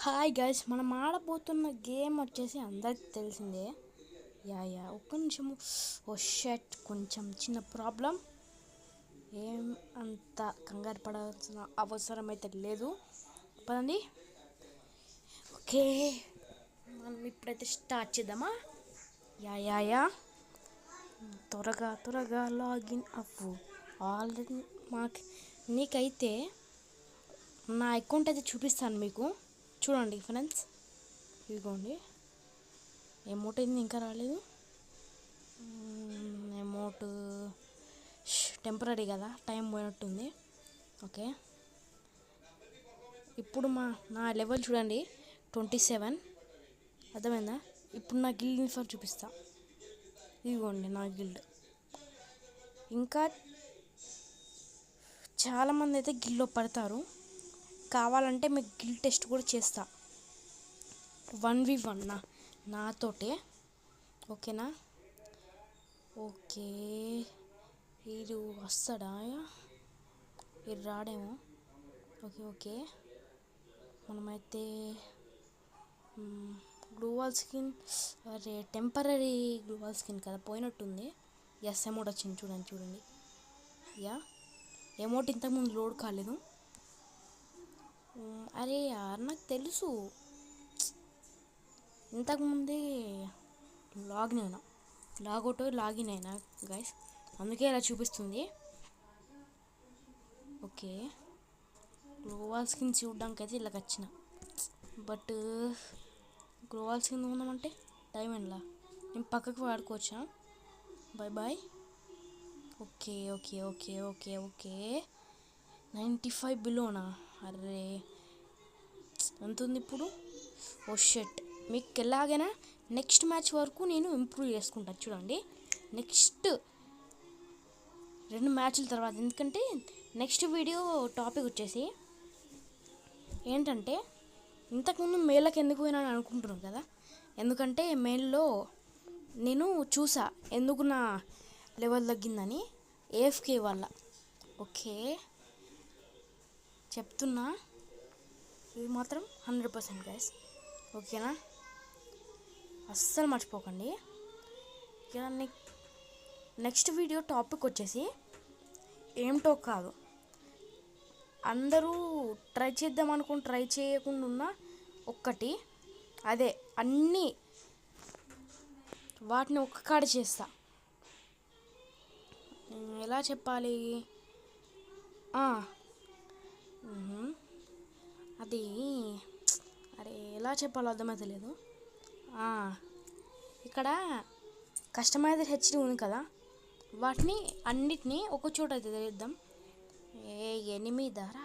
Hi guys, మనం ఆడబోతున్న game వచ్చేసి అందరికి తెలిసిందే. ఒక్క నిమిషము. ఓ షట్, కొంచెం చిన్న ప్రాబ్లం. ఏం అంత కంగారు పడాల్సిన అవసరం అయితే లేదు. పదండి. ఓకే, మనం ఇప్పుడైతే స్టార్ట్ చేద్దామా? యా త్వరగా త్వరగా లాగిన్ అవ్వు. ఆల్రెడీ నీకైతే నా అకౌంట్ అయితే చూపిస్తాను మీకు. చూడండి ఫ్రెండ్స్, ఇదిగోండి. అమౌంట్ అయింది, ఇంకా రాలేదు. అమౌంట్ టెంపరీ కదా, టైం పోయినట్టుంది. ఓకే, ఇప్పుడు నా లెవెల్ చూడండి, 27. అర్థమైందా? ఇప్పుడు నా గిల్డ్ ఇన్ఫర్ చూపిస్తా. ఇదిగోండి నా గిల్డ్. ఇంకా చాలామంది అయితే గిల్డ్లో పడతారు. కావాలంటే మీకు గిల్డ్ టెస్ట్ కూడా చేస్తా, 1v1 నాతోటే. ఓకేనా? ఓకే, వీడు వస్తాడా? వీడు రాడేమో. ఓకే, మనమైతే గ్లూవాల్ స్కిన్, అరే టెంపరీ గ్లూవాల్ స్కిన్ కదా, పోయినట్టుంది. ఎస్, అమౌంట్ వచ్చింది. చూడండి. అమౌంట్ ఇంతకుముందు లోడ్ కాలేదు. అరే యార్, నాకు తెలుసు, ఇంతకుముందే లాగిన్ అయినా గైస్, అందుకే ఇలా చూపిస్తుంది. ఓకే, గ్లోవాల్ స్కిన్ చూడడానికి అయితే ఇలాగ వచ్చిన, బట్ గ్లోవాల్ స్కిన్ ఉందామంటే డైమండ్లా నేను పక్కకు వాడుకోవచ్చా? బాయ్. ఓకే 95 బిలోనా? అర్రే, ఎంత ఉంది ఇప్పుడు? ఓ షట్, మీకు ఎలాగైనా నెక్స్ట్ మ్యాచ్ వరకు నేను ఇంప్రూవ్ చేసుకుంటాను. చూడండి, నెక్స్ట్ 2 మ్యాచ్ల తర్వాత. ఎందుకంటే నెక్స్ట్ వీడియో టాపిక్ వచ్చేసి ఏంటంటే, ఇంతకుముందు మేళ్ళకి ఎందుకు పోయినాను అనుకుంటున్నాను కదా. ఎందుకంటే మేల్లో నేను చూసా ఎందుకు నా లెవెల్ తగ్గిందని, ఏఎఫ్కే వల్ల. ఓకే, చెప్తున్నా, ఇది మాత్రం 100% గైస్. ఓకేనా? అస్సలు మర్చిపోకండి. ఇక నెక్స్ట్ వీడియో టాపిక్ వచ్చేసి ఏమిటో కాదు, అందరూ ట్రై చేద్దాం అనుకుని ట్రై చేయకుండా ఉన్న ఒక్కటి, అదే అన్నీ వాటిని ఒక్క కాడ చేస్తా. ఎలా చెప్పాలి? అది అరే ఎలా చెప్పాలో అర్థమైతే లేదు. ఇక్కడ కస్టమైజర్ హెచ్డి ఉంది కదా, వాటిని అన్నిటినీ ఒక చోట అయితే తెద్దాం. ఎనిమిది ధర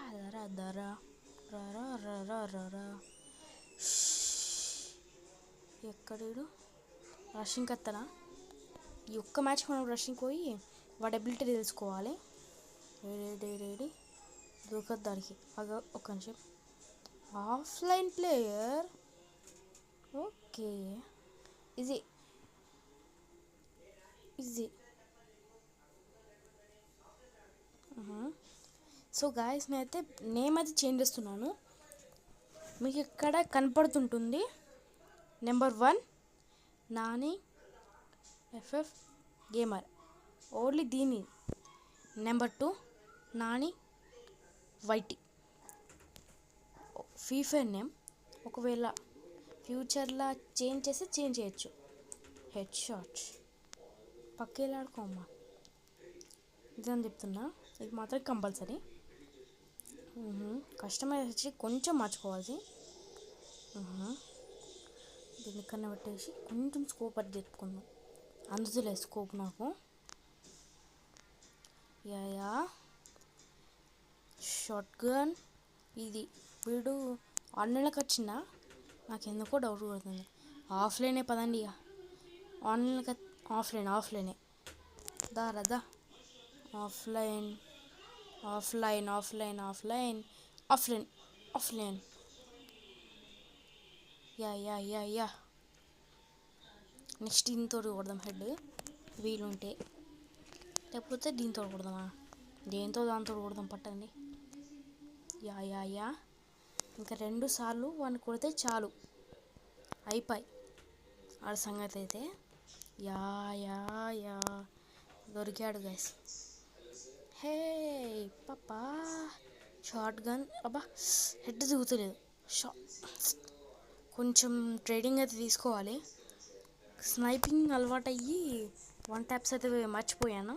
ఎక్కడు రషింగ్ కత్తనా? ఈ ఒక్క మ్యాచ్ మనం రషింగ్ పోయి వాడి అబిలిటీ తెలుసుకోవాలి. రెడీ దూకద్దు దానికి. ఒక్క నిమిషం. Offline player. Okay, easy. So guys, నేనైతే నేమ్ అయితే చేంజ్ చేస్తున్నాను. మీకు ఇక్కడ కనపడుతుంటుంది, number 1 Nani FF gamer, only దీని. Number 2 Nani YT. Free fire name ఒకవేళ ఫ్యూచర్లో చేంజ్ చేయొచ్చు. హెడ్ షాట్ పక్కేలాడుకోమ్మా, ఇదని చెప్తున్నా. ఇది మాత్రం కంపల్సరీ. కస్టమైజ్ వచ్చి కొంచెం మార్చుకోవాల్సి. దీన్ని కన్నా పెట్టేసి కొంచెం స్కోప్ అది చెప్పుకుందాం. అందులో స్కోప్ నాకు. Short gun. ఇది వీడు ఆన్లైన్లోకి వచ్చిన నాకు ఎందుకో డౌట్ పడుతుంది. ఆఫ్లైనే పదండి. ఇక ఆఫ్లైనే దా ఆఫ్లైన్. యా నెక్స్ట్ దీంతో కొడదాం హెడ్, వీలుంటే. లేకపోతే దీంతో కొడదామా? దాంతో కొడదాం, పట్టండి. యా ఇంకా 2 సార్లు వాడిని కొడితే చాలు, అయిపోయి ఆడ సంగతి అయితే. యా యా యా దొరికాడు గైస్. హే పాపా షార్ట్ గన్, అబ్బా హెడ్ దిగుతలేదు. కొంచెం ట్రైనింగ్ అయితే తీసుకోవాలి. స్నైపింగ్ అలవాటు అయ్యి 1 ట్యాప్స్ అయితే మర్చిపోయాను.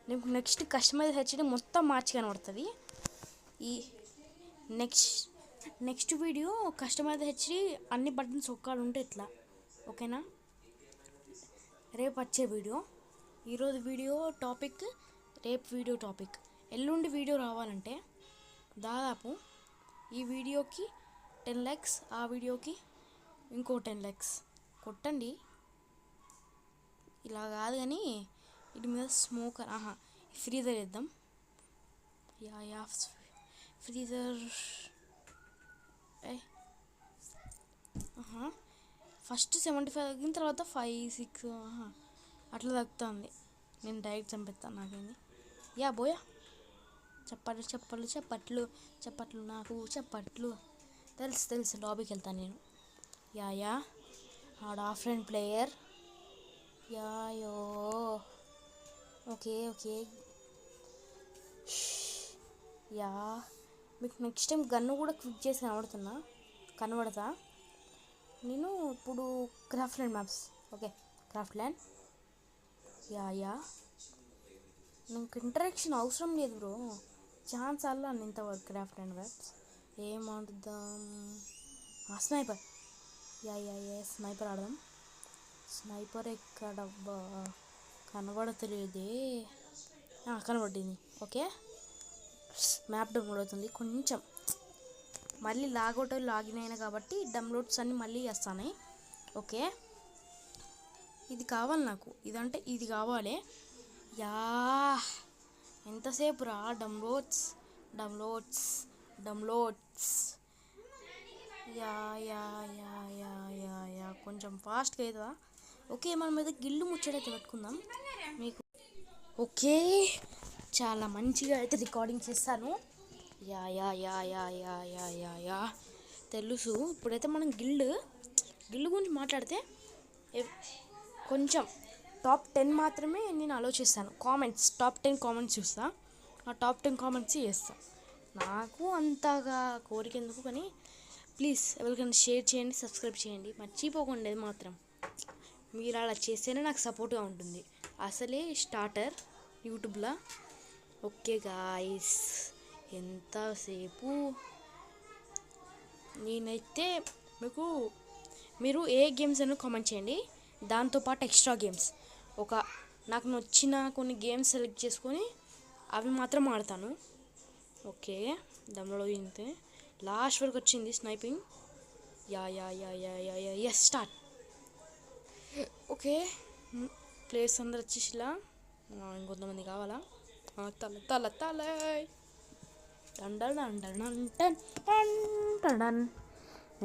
నీకు నెక్స్ట్ కస్టమైజ్ హెచ్డి మొత్తం మార్చి కనబడుతుంది. ఈ నెక్స్ట్ వీడియో కస్టమైజ్ హెచ్డి అన్ని బటన్స్ ఒక్కడు ఉంటే ఇట్లా, ఓకేనా? రేపు వచ్చే వీడియో, ఈరోజు వీడియో టాపిక్, రేపు వీడియో టాపిక్. ఎల్లుండి వీడియో రావాలంటే దాదాపు ఈ వీడియోకి 10 likes, ఆ వీడియోకి ఇంకో 10 likes కొట్టండి. ఇలా కాదు కానీ ఇటు మీద స్మోకర్, ఫ్రీజర్ వేద్దాం. Yeah freezer. ఫస్ట్ 75 తగ్గిన తర్వాత 5, 6 అట్లా తగ్గుతుంది. నేను డైరెక్ట్ చంపిస్తాను, నాకేంది. యా బోయా చప్పట్లు నాకు చప్పట్లు. తెలుసు లాబీకి వెళ్తాను నేను. యా ఆడ ఆఫ్లైన్ ప్లేయర్. యాయో ఓకే యా. మీకు నెక్స్ట్ టైం గన్ను కూడా క్విక్ చేసి కనబడతా నేను. ఇప్పుడు craft land maps, okay craft land. Yeah నాకు ఇంటరాక్షన్ అవసరం లేదు బ్రో, ఛాన్స్ అలా ఇంతవరకు క్రాఫ్ట్ ల్యాండ్ మ్యాప్స్. ఏం ఆడుద్దాం? స్నైపర్. యా స్నైపర్ ఆడదాం. స్నైపర్ ఎక్కడబ్బా కనబడతలేదే. కనబడింది. ఓకే మ్యాప్ డౌన్లోడ్ అవుతుంది. కొంచెం మళ్ళీ లాగిన్ అయినా కాబట్టి డౌన్లోడ్స్ అన్నీ మళ్ళీ వస్తాయి. ఓకే ఇది కావాలి నాకు, ఇది కావాలి. యా ఎంతసేపు రా డౌన్లోడ్స్. యా కొంచెం ఫాస్ట్గా అవుతుందా? ఓకే మనం మీద గిల్లు ముచ్చటైతే పెట్టుకుందాం మీకు. ఓకే చాలా మంచిగా అయితే రికార్డింగ్ చేస్తాను. యా తెలుసు. ఇప్పుడైతే మనం గిల్లు గురించి మాట్లాడితే కొంచెం టాప్ 10 మాత్రమే నేను ఆలోచిస్తాను. టాప్ 10 కామెంట్స్ చూస్తా, ఆ టాప్ 10 కామెంట్స్ చేస్తా. నాకు అంతగా కోరిక ఎందుకు కానీ ప్లీజ్ ఎవరికైనా షేర్ చేయండి, సబ్స్క్రైబ్ చేయండి, మర్చిపోకండి. అది మాత్రం మీరు అలా చేస్తేనే నాకు సపోర్ట్గా ఉంటుంది. అసలే స్టార్టర్ యూట్యూబ్లో. ఓకే గాయ్స్ ఎంతసేపు నేనైతే మీరు ఏ గేమ్స్ అని కామెంట్ చేయండి, దాంతోపాటు ఎక్స్ట్రా గేమ్స్ నాకు నచ్చిన కొన్ని గేమ్స్ సెలెక్ట్ చేసుకొని అవి మాత్రం ఆడతాను. ఓకే డౌన్లోడ్ అయింది, లాస్ట్ వరకు వచ్చింది sniping. Yeah start. Okay players అందరు వచ్చేసిలా, ఇంకొంతమంది కావాలా? తల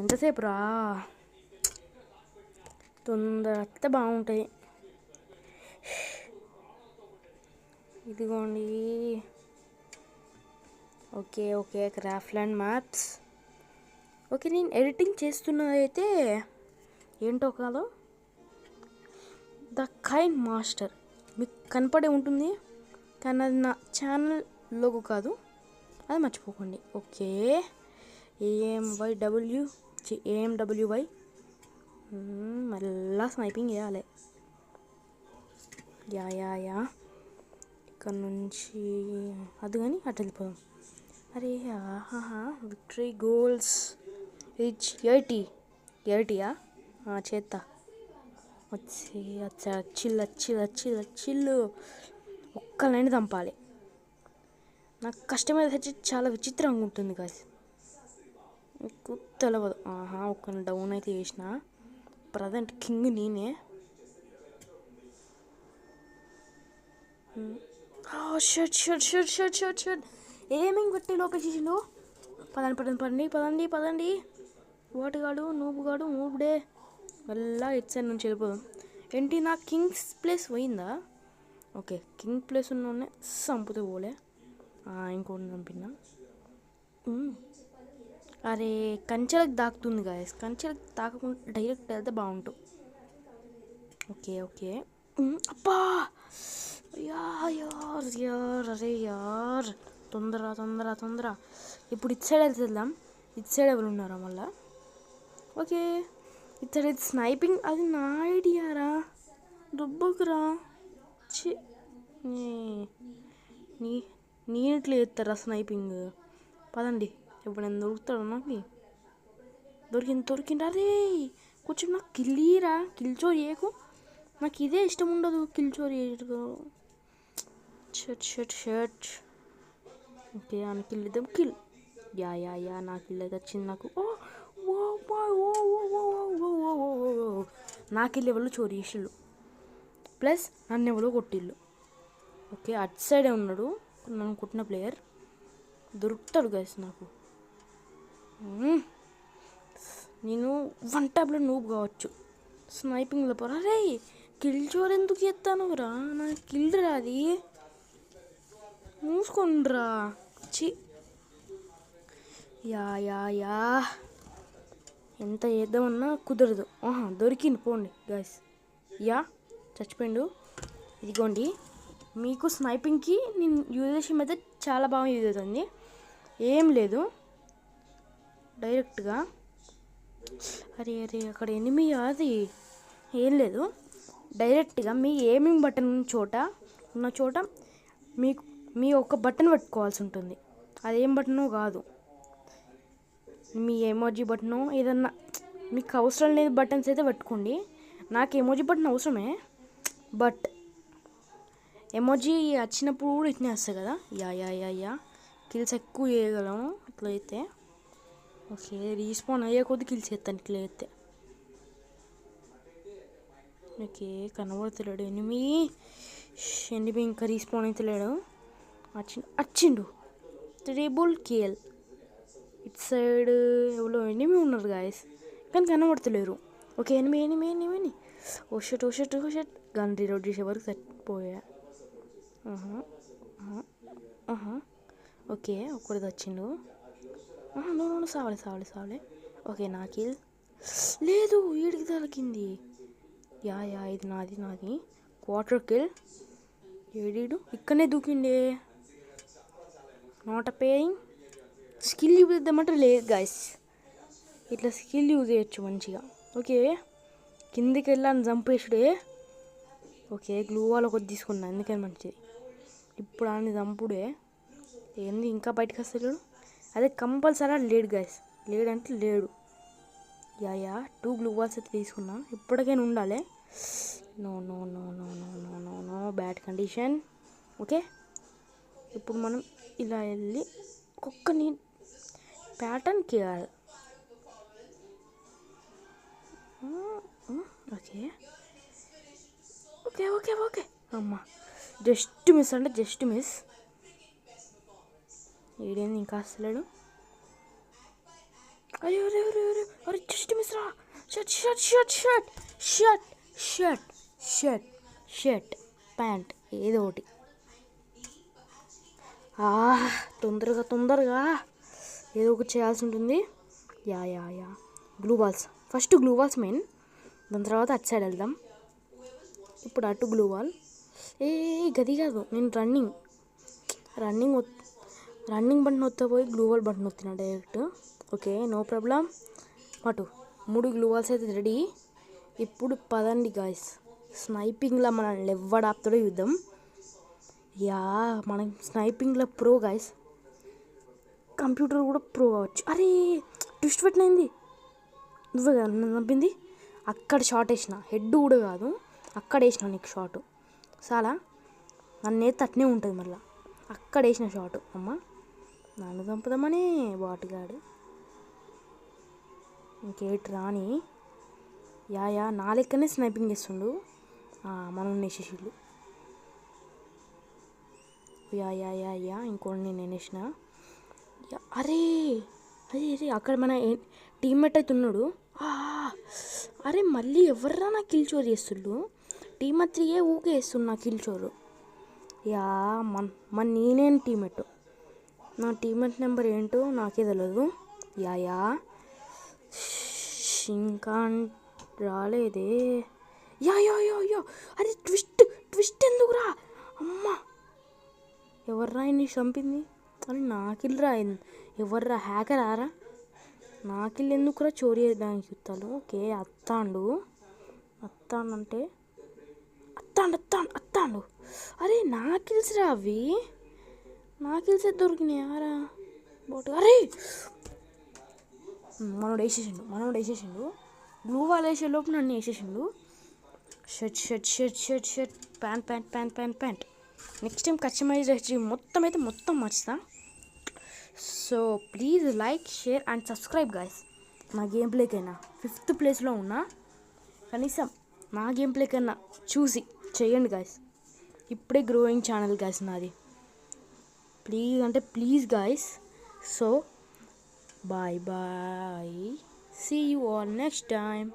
ఎంతసేపు రా, తొందర బాగుంటాయి. ఇదిగోండి. Okay craft land maps. Okay నేను ఎడిటింగ్ చేస్తున్నది అయితే ఏంటో కాదు, ద కైండ్ మాస్టర్ మీకు కనపడే ఉంటుంది, కానీ అది నా ఛానల్ లోగో కాదు, అది మర్చిపోకండి. ఓకే AMWY మళ్ళా స్నైపింగ్ చేయాలి. యా ఇక్కడ నుంచి అది కానీ అటు వెళ్ళిపోదాం. అరే విక్టరీ గోల్స్ రిచ్ 80 చేత్తా వచ్చా చిల్లు ఒక్క లైన్ చంపాలి. నాకు కష్టమైతే వచ్చి చాలా విచిత్రంగా ఉంటుంది కాదు, మీకు తెలియదు. ఒక్క డౌన్ అయితే చేసిన. ప్రజెంట్ కింగ్ నేనే. షర్ట్ ఏమేమి పెట్టి లోపల చేసిండు. పదండి వాటిగాడు నూపుగాడు మూపుడే మళ్ళా ఇటు సైడ్ నుంచి వెళ్ళిపోదాం. ఏంటి నా కింగ్స్ ప్లేస్ పోయిందా? ఓకే కింగ్ ప్లేస్ ఉన్న చంపితే పోలే, ఇంకోటి చంపినా. అరే కంచెలకు దాకుతుంది గాయస్, కంచెలకు తాకకుండా డైరెక్ట్ వెళ్తే బాగుంటుంది. Okay okay. అబ్బా యార్ యార్ అరే యార్, తొందర తొందర తొందర. ఇప్పుడు ఇటు సైడ్ వెళ్దాం. ఇటు సైడ్ ఎవరు ఉన్నారా మళ్ళా? ఓకే ఇటు సైడ్ స్నైపింగ్, అది నా ఐడియారా, దుబ్బకురా. నీట్లే ఎత్తారా స్నైపింగ్. పదండి, ఎప్పుడైనా దొరుకుతాడు నాకు. దొరికింది. అరే కొంచెం నాకు కిల్లీరా, కిల్చోరు చేయకు. నాకు ఇదే ఇష్టం ఉండదు, కిల్చోరు చేయడు. షర్ట్. ఓకే అని కిల్ ఇద్దాం. కిల్ యా నా కిల్ అయితే వచ్చింది నాకు. నా కిల్ ఎవరు చోరీ చేసిళ్ళు, ప్లస్ నన్ను ఎవరో కొట్టిళ్ళు. ఓకే అటు సైడే ఉన్నాడు నన్ను కొట్టిన ప్లేయర్, దొరుకుతాడు గైస్ నాకు. నేను 1 ట్యాబ్లో నూబ్ కావచ్చు స్నైపింగ్లో. అరే కిల్ చోర్ ఎందుకు ఎత్తాను రా, నా కిల్ రా అది, మూసుకొనిరా. యా ఎంత చేద్దామన్నా కుదరదు. దొరికింది పోండి గైస్. యా చచ్చిపోయిండు. ఇదిగోండి మీకు స్నైపింగ్కి నేను యూజ్ చేసే మెథడ్ చాలా బాగా యూజ్ అవుతుంది. ఏం లేదు, డైరెక్ట్గా అరే అక్కడ ఎనిమి అది ఏం లేదు, డైరెక్ట్గా మీ ఎయిమింగ్ బటన్ ఉన్న చోట మీకు మీ ఒక బటన్ పెట్టుకోవాల్సి ఉంటుంది. అదేం బటనో కాదు, మీ ఎమోజీ బటను ఏదన్నా మీకు అవసరం లేని బటన్స్ అయితే పెట్టుకోండి. నాకు ఎమోజీ బటన్ అవసరమే, బట్ ఎమోజీ వచ్చినప్పుడు కూడా ఇట్నే వస్తాయి కదా. యా కిల్స్ ఎక్కువ చేయగలము ఇట్లా అయితే. ఓకే రీస్పాన్ అయ్యే కొద్ది కిల్స్ చేస్తాను ఇట్లా అయితే. ఓకే కనబడతలేడు ఎనిమి ఇంకా రీస్పాన్ అయితే లేడు. వచ్చిండు ట్రిబుల్ కిల్. ఇటు సైడ్ ఎవరో ఎనిమి ఉన్నారు గాయస్, కానీ కనబడతలేరు. Okay enemy. Oh shotgun reload చేసే వరకు చచ్చిపోయా. ఓకే ఒక్కడిది వచ్చిండు. సావలే. ఓకే నా కిల్ లేదు, వీడికి దొరికింది. యా ఇది నాది క్వార్టర్ కిల్. ఏడీడు ఇక్కడనే దూకిండే. Not a paying. Skill use చేద్దామంటే లేదు గాయస్, ఇట్లా స్కిల్ యూజ్ చేయొచ్చు మంచిగా. ఓకే కిందికి వెళ్ళాను చంపేసుడే. ఓకే గ్లూ వాల్ ఒకటి తీసుకున్నా ఎందుకని మంచిది. ఇప్పుడు ఆయన చంపుడే ఏంది, ఇంకా బయటకు వస్తలేడు. అదే కంపల్సరీ లేడు గాయస్, లేడంటే లేడు. యా 2 గ్లూ వాల్స్ అయితే తీసుకున్నా, ఇప్పటికైనా ఉండాలి. No bad condition. ఓకే ఇప్పుడు మనం ఇలా వెళ్ళి ఒక్కొక్కని ప్యాటర్న్ చేయాలి. ఓకే అమ్మా జస్ట్ మిస్. ఏడేంది ఇంకా వస్తలేడు. అరే జస్ట్ మిస్ రా. షర్ట్ ప్యాంట్ ఏదో ఒకటి. తొందరగా ఏదో ఒకటి చేయాల్సి ఉంటుంది. Yeah glue walls first, glue walls main, దాని తర్వాత అటు సైడ్ వెళ్దాం. ఇప్పుడు అటు గ్లూ వాల్. గది కాదు, నేను రన్నింగ్ బటన్ వస్తా పోయి గ్లూ వాల్ బటన్ వస్తున్నా డైరెక్ట్. Okay no problem. అటు 3 గ్లూ వాల్స్ అయితే రెడీ. ఇప్పుడు పదండి గాయస్, స్నైపింగ్లో మనల్ని ఎవడు ఆపుతాడో చూద్దాం. మనం స్నైపింగ్లో ప్రో గాయస్, కంప్యూటర్ కూడా ప్రో అవ్వచ్చు. అరే ట్విస్ట్ పెట్టినైంది, నువ్వే కదా నన్ను చంపింది. అక్కడ షాట్ వేసిన, హెడ్ కూడా కాదు, అక్కడ వేసిన నీకు షాటు. చాలా నన్ను అయితే అట్నే ఉంటుంది మళ్ళీ, అక్కడ వేసిన షాటు. అమ్మ నన్ను చంపుదామని బాటుగాడు. ఇంకేటి రాని. యా నా లెక్కనే స్నైపింగ్ చేస్తుండు. మనం నేసేసిళ్ళు. యా ఇంకోటి నేను వేసిన. అరే అక్కడ మన టీమ్మేట్ అయితే ఉన్నాడు. అరే మళ్ళీ ఎవర్రా నా కిల్ చోరు చేస్తుండు. టీమ్మేట్ 3 ఊకే వేస్తున్నా కిల్ చోరు. మన నేనేం టీమ్మేట్, నా టీమ్మేట్ నెంబర్ ఏంటో నాకే తెలియదు. యా ఇంకా రాలేదే. యా యా యా యా అరే ట్విస్ట్ ఎందుకురా అమ్మా. ఎవర్రా ఇన్ని చంపింది? అని నాకిల్రా. ఎవర్రా హ్యాకర్ ఆరా? నాకిల్లు ఎందుకురా చోరీ చేయడానికి చూస్తాను. ఓకే అత్తాండు అంటే అత్తాండు. అరే నాకిల్స్రా అవి. నాకిల్సే దొరికినాయి ఆరా బోట్. అరే మనోడు వేసేసిండు. బ్లూ వాల్ వేసే లోపు నన్ను వేసేసిండు. Shirt pant. Next time customise మొత్తం మర్చుతా. So please like, share and subscribe guys. నా గేమ్ ప్లేకైనా 5th ప్లేస్లో ఉన్నా, కనీసం నా గేమ్ ప్లేకైనా చూసి చేయండి గైస్. ఇప్పుడే గ్రోయింగ్ ఛానల్ గైస్ నాది. Please guys. So bye. See you all next time.